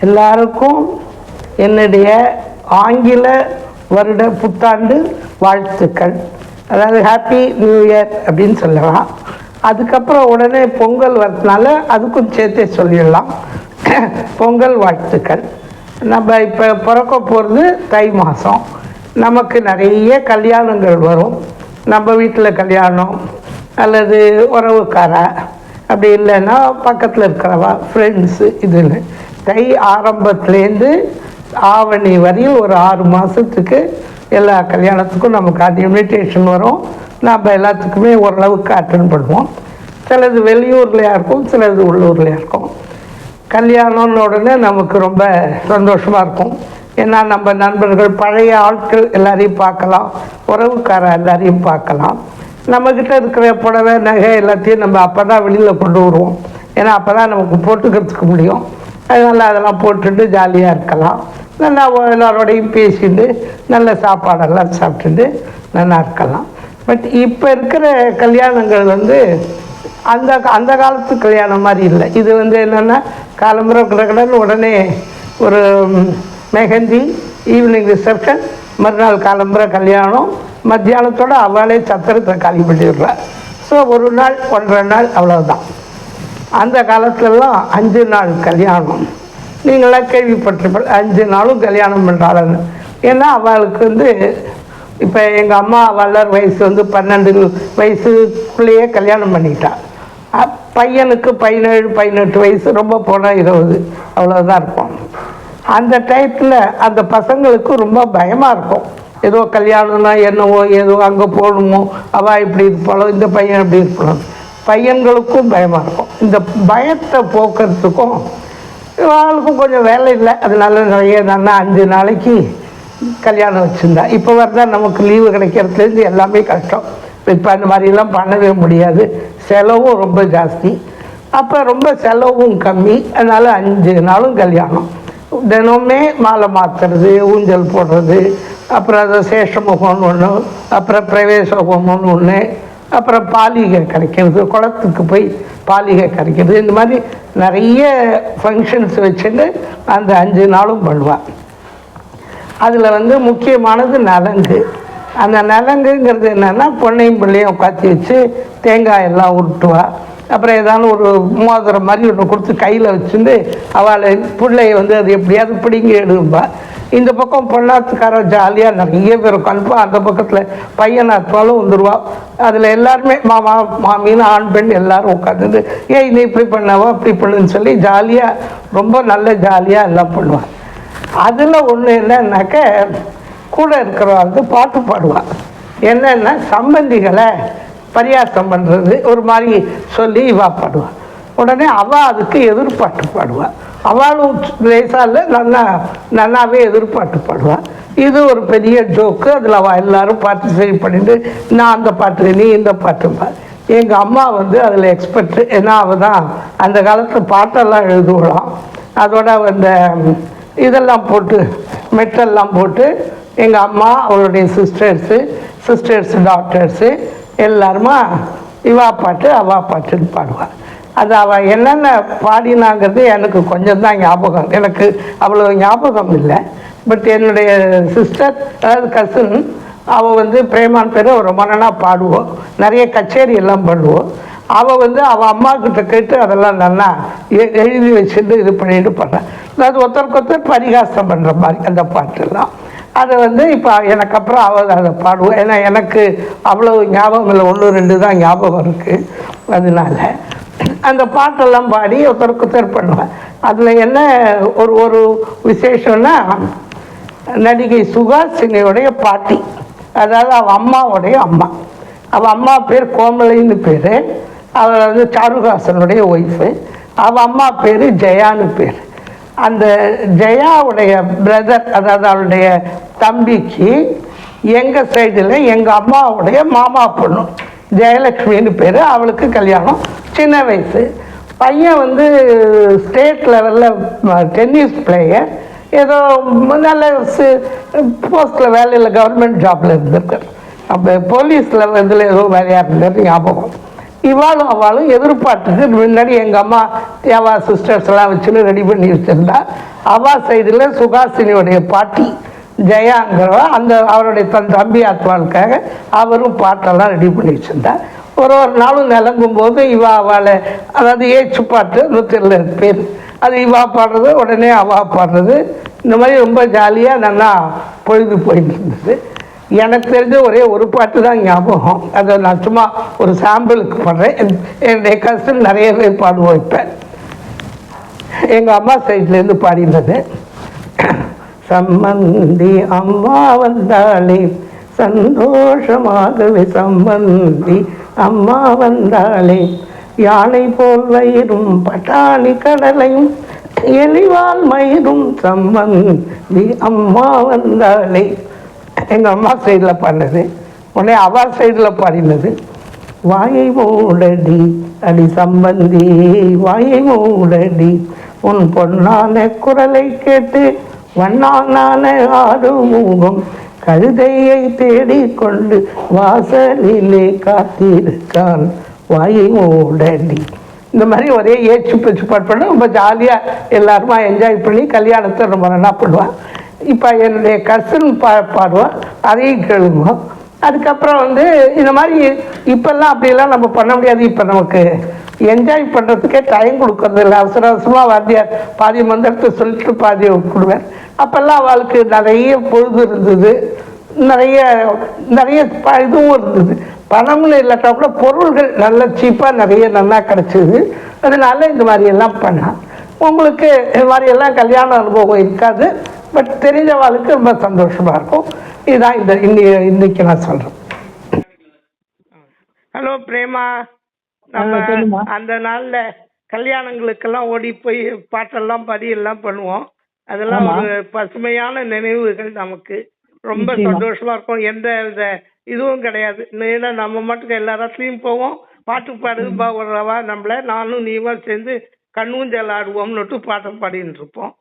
எல்லாருக்கும் என்னுடைய ஆங்கில வருட புத்தாண்டு வாழ்த்துக்கள். அதாவது ஹாப்பி நியூ இயர் அப்படின்னு சொல்லலாம். அதுக்கப்புறம் உடனே பொங்கல் வரதுனால அதுக்கும் சேர்த்தே சொல்லிடலாம் பொங்கல் வாழ்த்துக்கள். நம்ம இப்போ பிறக்க போகிறது தை மாதம். நமக்கு நிறைய கல்யாணங்கள் வரும். நம்ம வீட்டில் கல்யாணம் அல்லது உறவுக்கார, அப்படி இல்லைன்னா பக்கத்தில் இருக்கிறவா ஃப்ரெண்ட்ஸு. இதுன்னு தை ஆரம்பத்துலேருந்து ஆவணி வரையும் ஒரு 6 மாதத்துக்கு எல்லா கல்யாணத்துக்கும் நமக்கு அது இன்விடேஷன் வரும். நம்ம எல்லாத்துக்குமே ஓரளவுக்கு அட்டன் பண்ணுவோம். சிலது வெளியூர்லையாக இருக்கும், சிலது உள்ளூர்லையாக இருக்கும். கல்யாணம்னு உடனே நமக்கு ரொம்ப சந்தோஷமாக இருக்கும். ஏன்னா நம்ம நண்பர்கள் பழைய ஆட்கள் எல்லாரையும் பார்க்கலாம், உறவுக்கார எல்லாரையும் பார்க்கலாம். நம்மக்கிட்ட இருக்கிற புடவை நகை எல்லாத்தையும் நம்ம அப்போ தான் வெளியில் கொண்டு வருவோம். ஏன்னா அப்போ தான் நமக்கு போட்டுக்கிறதுக்கு முடியும். அதனால் அதெல்லாம் போட்டுட்டு ஜாலியாக இருக்கலாம். நல்லா எல்லாரோடையும் பேசிட்டு நல்ல சாப்பாடெல்லாம் சாப்பிட்டுட்டு நல்லா இருக்கலாம். பட் இப்போ இருக்கிற கல்யாணங்கள் அந்த காலத்து கல்யாணம் மாதிரி இல்லை. இது என்னென்னா காலம்புரை கடன்னு உடனே ஒரு மெஹந்தி, ஈவினிங் ரிசப்ஷன், மறுநாள் காலம்புரை கல்யாணம், மத்தியானத்தோடு அவளே சத்திரத்தை காலி பண்ணிடுறா. ஸோ ஒரு நாள் 1.5 நாள் அவ்வளோதான். அந்த காலத்துலலாம் 5 நாள் கல்யாணம். நீங்களாம் கேள்விப்பட்டிருப்ப 5 நாளும் கல்யாணம் பண்ணுறாள்னு. ஏன்னா அவளுக்கு இப்போ எங்கள் அம்மா வளர் வயசு 12 வயசுக்குள்ளேயே கல்யாணம் பண்ணிட்டாள். பையனுக்கு 17-18 வயசு, ரொம்ப போனால் 20, அவ்வளோதான் இருப்போம். அந்த டயத்தில் அந்த பசங்களுக்கு ரொம்ப பயமாக இருக்கும். ஏதோ கல்யாணம்னா என்னவோ ஏதோ அங்கே போகணுமோ, அவள் இப்படி இருப்பாளோ, இந்த பையன் இப்படி இருப்பாளோ. பையன்களுக்கும் பயமாக இருக்கும். இந்த பயத்தை போக்குறதுக்கும் அவளுக்கும் கொஞ்சம் வேலை இல்லை. அதனால நிறைய நான் 5 நாளைக்கு கல்யாணம் வச்சுருந்தா. இப்போ வரதான் நமக்கு லீவு கிடைக்கிறதுலேருந்து எல்லாமே கஷ்டம். இப்போ அந்த மாதிரிலாம் பண்ணவே முடியாது. செலவும் ரொம்ப ஜாஸ்தி. அப்போ ரொம்ப செலவும் கம்மி. அதனால் 5 நாளும் கல்யாணம். தினமே மாலை மாற்றுறது, ஊஞ்சல் போடுறது, அப்புறம் அதை சேஷமுகம்னு ஒன்று, அப்புறம் பிரவேசமுகம்னு ஒன்று, அப்புறம் பாலிகை கிடைக்கிறது, குளத்துக்கு போய் பாலிகை கிடைக்கிறது. இந்த மாதிரி நிறைய ஃபங்க்ஷன்ஸ் வச்சுட்டு அந்த 5 நாளும் பண்ணுவாள். அதில் முக்கியமானது நலங்கு. அந்த நலங்குங்கிறது என்னென்னா பொண்ணையும் பிள்ளையும் உட்காத்தி வச்சு தேங்காய் எல்லாம் உருட்டுவா. அப்புறம் ஏதாவது ஒரு மோதிரம் மாதிரி ஒன்று கொடுத்து கையில் வச்சுட்டு அவளை பிள்ளையை அது எப்படியாவது பிடிங்கி எடுப்பா. இந்த பக்கம் பொண்ணாத்துக்கார ஜாலியாக நிறைய பேர் உட்காந்துப்பா. அந்த பக்கத்தில் பையனாத்தாலும் வந்துடுவா. அதில் எல்லாருமே மாமா மாமின்னு ஆண் பெண் எல்லோரும் உட்காந்துட்டு ஏன் இதை இப்படி பண்ணாவா அப்படி பண்ணுன்னு சொல்லி ஜாலியாக ரொம்ப நல்ல ஜாலியாக எல்லாம் பண்ணுவாள். அதில் ஒன்று என்னன்னாக்க கூட இருக்கிறவங்க பாட்டு பாடுவாள். என்னென்னா சம்பந்திகளை பரியாசம் பண்ணுறது ஒரு மாதிரி சொல்லி இவா பாடுவாள். உடனே அவள் அதுக்கு எதிர்பாட்டு பாடுவாள். அவளும் லேசால நல்லாவே எதிர்பாட்டு பாடுவாள். இது ஒரு பெரிய ஜோக்கு. அதில் அவள் எல்லோரும் பார்ட்டிசிபேட் பண்ணிட்டு நான் அந்த பாட்டு நீ இந்த பாட்டுப்பா. எங்கள் அம்மா அதில் எக்ஸ்பர்ட்டு. ஏன்னா அவள் தான் அந்த காலத்தில் பாட்டெல்லாம் எழுதுவலாம். அதோட இதெல்லாம் போட்டு மெட்டெல்லாம் போட்டு எங்கள் அம்மா அவளுடைய சிஸ்டர்ஸு டாக்டர்ஸு எல்லாருமா இவா பாட்டு அவா பாட்டுன்னு பாடுவாள். அது அவள் என்னென்ன பாடினாங்கிறது எனக்கு கொஞ்சம் தான் ஞாபகம். எனக்கு அவ்வளோ ஞாபகம் இல்லை. பட் என்னுடைய சிஸ்டர், அதாவது கசின், அவள் பிரேமான் பேர் ரொம்ப நாளாக பாடுவோம். நிறைய கச்சேரி எல்லாம் பண்ணுவோம். அவள் அவள் அம்மா கிட்ட கேட்டு அதெல்லாம் நல்லா எழுதி வச்சுட்டு இது பண்ணிட்டு பண்ணுறேன். அதாவது ஒருத்தருக்கு பரிகாசம் பண்ணுற மாதிரி அந்த பாட்டெல்லாம். அதை இப்போ எனக்கு அப்புறம் அவள் அதை பாடுவோம். ஏன்னா எனக்கு அவ்வளோ ஞாபகம் இல்லை, 1-2 தான் ஞாபகம் இருக்குது. அதனால அந்த பாட்டெல்லாம் பாடி ஒருத்தர் பண்ணுவேன். அதில் என்ன ஒரு விசேஷம்னா, நடிகை சுஹாசினியோடைய பாட்டி, அதாவது அவள் அம்மாவுடைய அம்மா. அவள் அம்மா பேர் கோமலைன்னு பேர். அவள் சாருஹாசனுடைய ஒய்ஃபு. அவள் அம்மா பேர் ஜெயான்னு பேர். அந்த ஜெயாவுடைய பிரதர், அதாவது அவளுடைய தம்பிக்கு எங்கள் சைடில் எங்கள் அம்மாவுடைய மாமா பொண்ணு ஜெயலக்ஷ்மின்னு பேர். அவளுக்கு கல்யாணம். சின்ன வயசு பையன் ஸ்டேட் லெவலில் டென்னிஸ் பிளேயர். ஏதோ நல்ல போஸ்டில் வேலையில் கவர்மெண்ட் ஜாப்பில் இருந்திருக்கார். அப்போ போலீஸில் இதில் ஏதோ வேலையாக இருந்தது ஞாபகம். இவாளும் அவளும் எதிர்பார்த்துட்டு முன்னாடி எங்கள் அம்மா தேவா சிஸ்டர்ஸ் எல்லாம் வச்சுன்னு ரெடி பண்ணி வச்சுருந்தா. அவா சைடில் சுகாசினியோடைய பாட்டி ஜெயாங்கிறவா அந்த அவருடைய தம்பி ஆத்மாவுக்காக அவரும் பாட்டெல்லாம் ரெடி பண்ணி வச்சுருந்தா. ஒரு நாளும் நிலங்கும் போது இவா அவளை, அதாவது ஏச்சு பாட்டு நூற்றில் பேர், அது இவா பாடுறது உடனே அவா பாடுறது, இந்த மாதிரி ரொம்ப ஜாலியாக நல்லா பொழுது போயிட்டு இருந்தது. எனக்கு தெரிஞ்ச ஒரே ஒரு பாட்டு தான் ஞாபகம். அதை நான் சும்மா ஒரு சாம்பிளுக்கு பாடுறேன். என்னுடைய கசின் நிறைய பேர் பாடுவோம். இப்போ எங்கள் அம்மா சைட்லேருந்து பாடினது, சம்மந்தி அம்மா வந்தாளே சந்தோஷமாகவே, சம்பந்தி அம்மா வந்தாளே யானை போல் வயிறும் பட்டாணி கடலையும் எலிவால் மயிரும், சம்பந்தி அம்மா வந்தாளே. எங்கள் அம்மா சைடில் பாடினது. உடனே அவா சைடில் பாடினது, வாயை மூடடி அடி சம்பந்தி வாயை மூடடி, உன் பொன்னான குரலை கேட்டு வண்ணான ஆறுமுகம் கழுதையை தேடிக்கொண்டு வாசலிலே காத்திருக்கான், வாயை மூடடி. இந்த மாதிரி ஒரே ஏச்சு பேச்சு பாட்டு பண்ண ரொம்ப ஜாலியாக எல்லாருமா என்ஜாய் பண்ணி கல்யாணத்தை ரொம்ப நல்லா பண்ணுவான். இப்போ என்னுடைய கசின் பாடுவான், அதையும் கேளுங்க. அதுக்கப்புறம் இந்த மாதிரி இப்போல்லாம் அப்படியெல்லாம் நம்ம பண்ண முடியாது. இப்போ நமக்கு என்ஜாய் பண்ணுறதுக்கே டைம் கொடுக்கறது இல்லை. அவசர அவசரமாக வாத்தியார் பாதி மந்திரத்தை சொல்லிட்டு பாதியை விட்டுடுவேன். அப்போல்லாம் அவளுக்கு நிறைய பொழுது இருந்தது, நிறைய நிறைய இதுவும் இருந்தது. பணம்னு இல்லாட்டா கூட பொருள்கள் நல்ல சீப்பாக நிறைய நல்லா கிடச்சிது. அதனால இந்த மாதிரியெல்லாம் பண்ணான். உங்களுக்கு இது மாதிரியெல்லாம் கல்யாண அனுபவம் இருக்காது, பட் தெரிஞ்சவாளுக்கு ரொம்ப சந்தோஷமாக இருக்கும். இதுதான் இன்னைக்கு நான் சொல்கிறேன். ஹலோ பிரேமா, நம்ம அந்த நாளில் கல்யாணங்களுக்கெல்லாம் ஓடி போய் பாட்டெல்லாம் பதியெல்லாம் பண்ணுவோம். அதெல்லாம் ஒரு பசுமையான நினைவுகள். நமக்கு ரொம்ப சந்தோஷமாக இருக்கும். எந்த வித இதுவும் கிடையாது. ஏன்னா நம்ம மட்டும் எல்லா இடத்துலையும் போவோம், பாட்டு பாடுபா விடுறவா நம்மள, நானும் நீவும் சேர்ந்து கண்ணூஞ்சல் ஆடுவோம்னுட்டு பாட்டம் பாடின்னு இருப்போம்.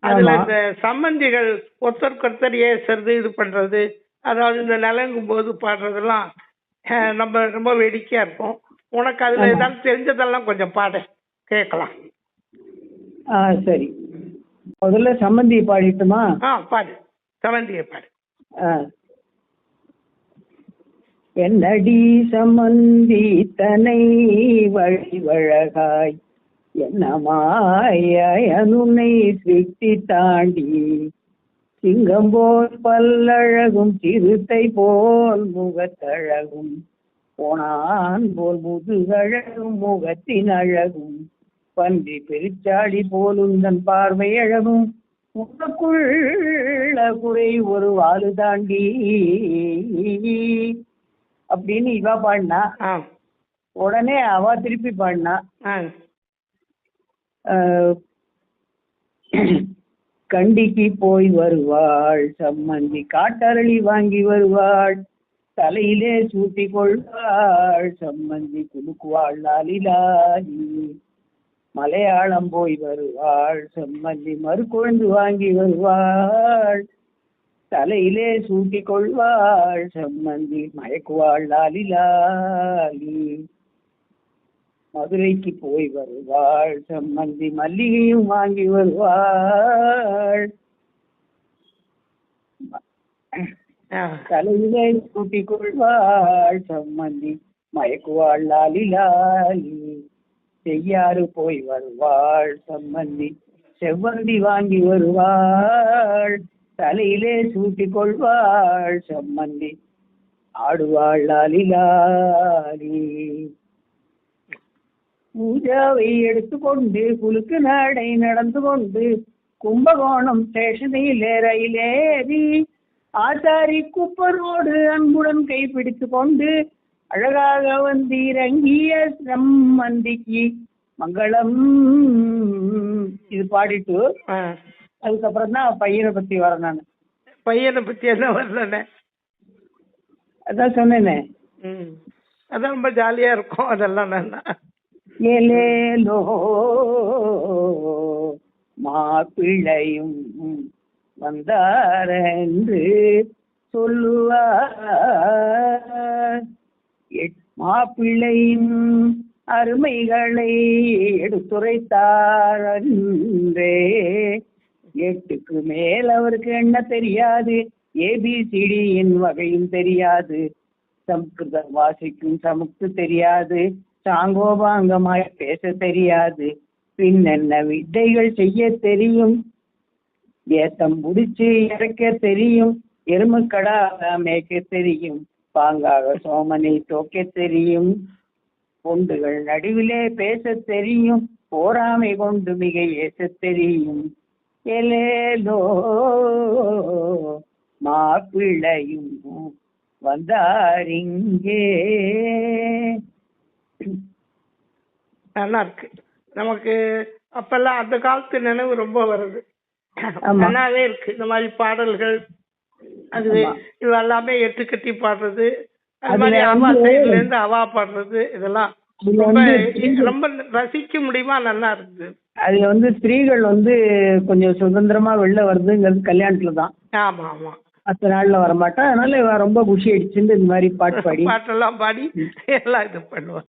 அதில் இந்த சம்பந்திகள் ஒருத்தருக்கு ஏசுறது இது பண்ணுறது, அதாவது இந்த நிலங்கும் போது பாடுறதெல்லாம் நம்ம ரொம்ப வேடிக்கையாக இருக்கும். உனக்கு அதில் ஏதாவது தெரிஞ்சதெல்லாம் கொஞ்சம் பாட கேட்கலாம். சரி, முதல்ல சம்பந்தியை பாடிட்டுமா? பாடு, சம்பந்தியை பாடு. என்னடி சம்பந்தி தனை வழிவழகாய், என்னமாயனுனை சிட்டி தாண்டி, சிங்கம் போல் பல்லழகும் சிறுத்தை போல் முகத்தழகும், போனான் போல் முதுகழகும் முகத்தின் அழகும், பன்றி பெருச்சாடி போலுந்தன் பார்வை அழகும், உனக்குள்ள குறை ஒரு வாழு தாண்டி அப்படின்னு இவா பாடினா. உடனே அவ திருப்பி பாடினா, கண்டிக்கு போய் வருவாள் சம்மந்தி காட்டரளி வாங்கி வருவாள், தலையிலே சூட்டி கொள்வாள் சம்மந்தி குலுக்குவாள் லாலிலாலி, மலையாளம் போய் வருவாள் சம்மந்தி மறுக்குழந்து வாங்கி வருவாள், தலையிலே சூட்டி கொள்வாள் சம்மந்தி மயக்குவாள் லாலிலாலி, மதுரைக்கு போய் வருவாள் சம்மந்தி மல்லிகையும் வாங்கி வருவாள், தலையிலே சூட்டி கொள்வாள் சம்மந்தி மயக்குவாள் லாலிலாலி, செய்யாறு போய் வருவாள் சம்மந்தி செவ்வந்தி வாங்கி வருவாள், தலையிலே சூட்டி கொள்வாள் சம்மந்தி ஆடுவாள் லாலிலாலி, பூஜாவை எடுத்துக்கொண்டு குலுக்கு நடை நடந்து கொண்டு கும்பகோணம் ஸ்டேஷனில் ரயிலேறி, ஆச்சாரி குப்பரோடு அன்புடன் கைப்பிடித்து கொண்டு அழகாக வந்து இறங்கிய சம்மந்திக்கு மங்களம். இது பாடிட்டு அதுக்கப்புறம் தான் பையனை பத்தி வரேன். நான் பையனை பத்தி என்ன வரல, அதான் சொன்னேனே. அதான் ரொம்ப ஜாலியா இருக்கும். அதெல்லாம் ஏலேலோ மாப்பிள்ளையும் வந்தார் என்று சொல்லுவார். மாப்பிள்ளையின் அருமைகளை எடுத்துரைத்தார் அன்றே. 8க்கு மேல் அவருக்கு என்ன தெரியாது, ஏபிசிடியின் வகையும் தெரியாது, சம்ஸ்கிருதம் வாசிக்கும் சமுக்கு தெரியாது, சாங்கோபாங்கமாய் பேச தெரியாது, பின்னென்ன வித்தைகள் செய்ய தெரியும், ஏத்தம் முடிச்சு இறக்க தெரியும், எருமக்கடா மேய்க்க தெரியும், பாங்காக சோமனை தோக்க தெரியும், பொண்டுகள் நடுவிலே பேச தெரியும், போராமை கொண்டு மிக ஏச தெரியும், எலேலோ மாப்பிள்ளையும் வந்தாரிங்கே. நல்லா இருக்கு. நமக்கு அப்பெல்லாம் அந்த காலத்து நினைவு ரொம்ப வருது. நல்லாவே இருக்கு இந்த மாதிரி பாடல்கள். அது இது எல்லாமே எட்டு கட்டி பாடுறது, அது மாதிரி அவா சைட்ல இருந்து அவா பாடுறது, இதெல்லாம் ரொம்ப ரசிக்க முடியுமா, நல்லா இருக்குது. அதுல ஸ்திரீகள் கொஞ்சம் சுதந்திரமா வெளில வருதுங்கிறது கல்யாணத்துல தான். ஆமா ஆமா, 10 நாள்ல வரமாட்டா. அதனால இவ ரொம்ப குஷி அடிச்சுட்டு இந்த மாதிரி பாட்டெல்லாம் பாடி எல்லாம் இது பண்ணுவாங்க.